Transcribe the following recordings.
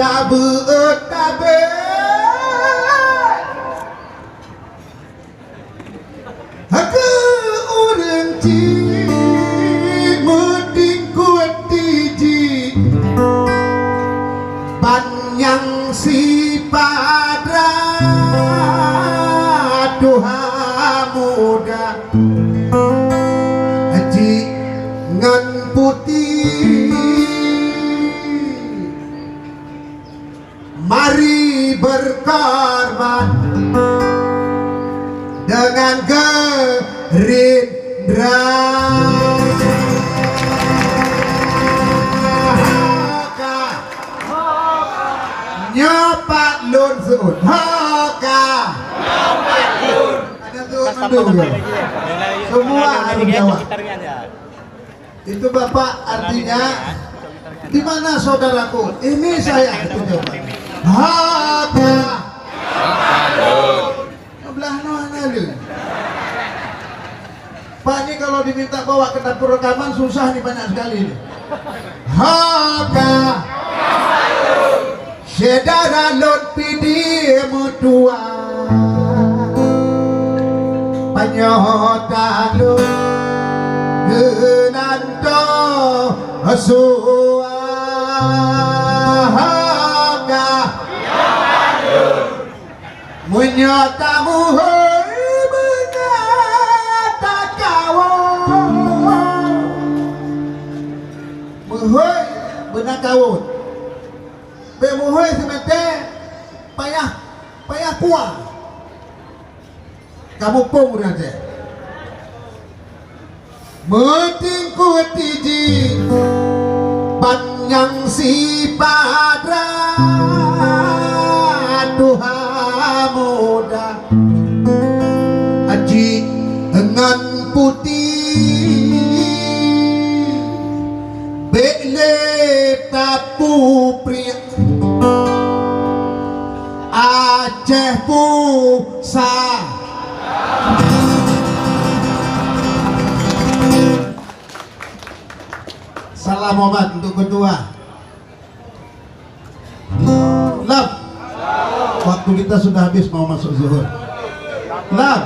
tabe aku urang ci mending kuat tiji panjang si padra Tuhan muda haji ngan putih mari berkorban dengan Gerindra nyopat lun seut hoka ada tuh semua harus jawab itu Bapak artinya di mana saudaraku ini saya itu jawaban hoka belah mana lu Pak ini kalau diminta bawa ke dapur rekaman susah nih banyak sekali nih hoka sedara lot pidi mutua panyota lu genanto suahaga menyota muhoi menyata kawon muhoi benar kawon bemuhoi semente payah kuah kamu pun berada meting kuat tiji panjang si padra Tuhan muda aji dengan putih bele tapu pria Aceh Pusa salam obat untuk ketua Lam waktu kita sudah habis mau masuk zuhur Lam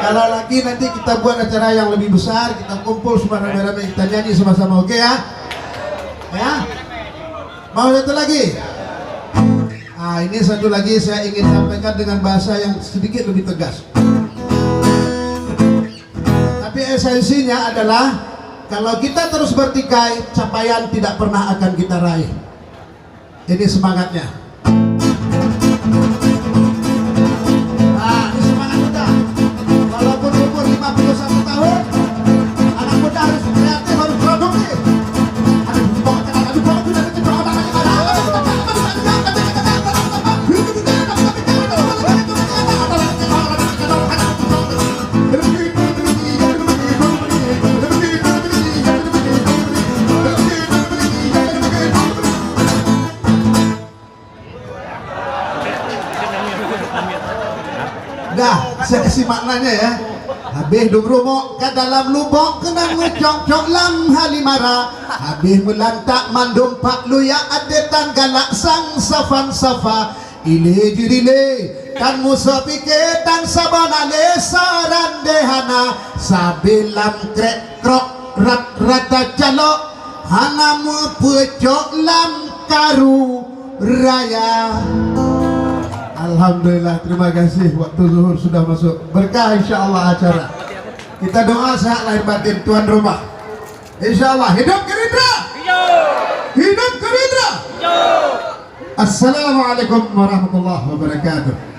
kalau lagi nanti kita buat acara yang lebih besar kita kumpul semua rame-rame kita nyanyi sama-sama oke ya mau satu lagi ini satu lagi saya ingin sampaikan dengan bahasa yang sedikit lebih tegas tapi esensinya adalah kalau kita terus bertikai capaian tidak pernah akan kita raih ini semangatnya ini semangat muda walaupun umur 51 tahun anak muda harus kreatif harus produktif seksi maknanya ya habis dumrumok ke dalam lubuk kena ngecok-cok lam halimara habis melantak mandum pak luya adetan galak sang safan safa ile jirile kan musafike tan sabana lesaran dehana sabilam krek krok rat rata calok hanamu pecok lam karu raya. Alhamdulillah, terima kasih. Waktu zuhur sudah masuk. Berkah insyaallah acara. Kita doa sehat lahir batin tuan rumah. Insyaallah. Hidup Gerindra. Hidup Gerindra. Assalamualaikum warahmatullahi wabarakatuh.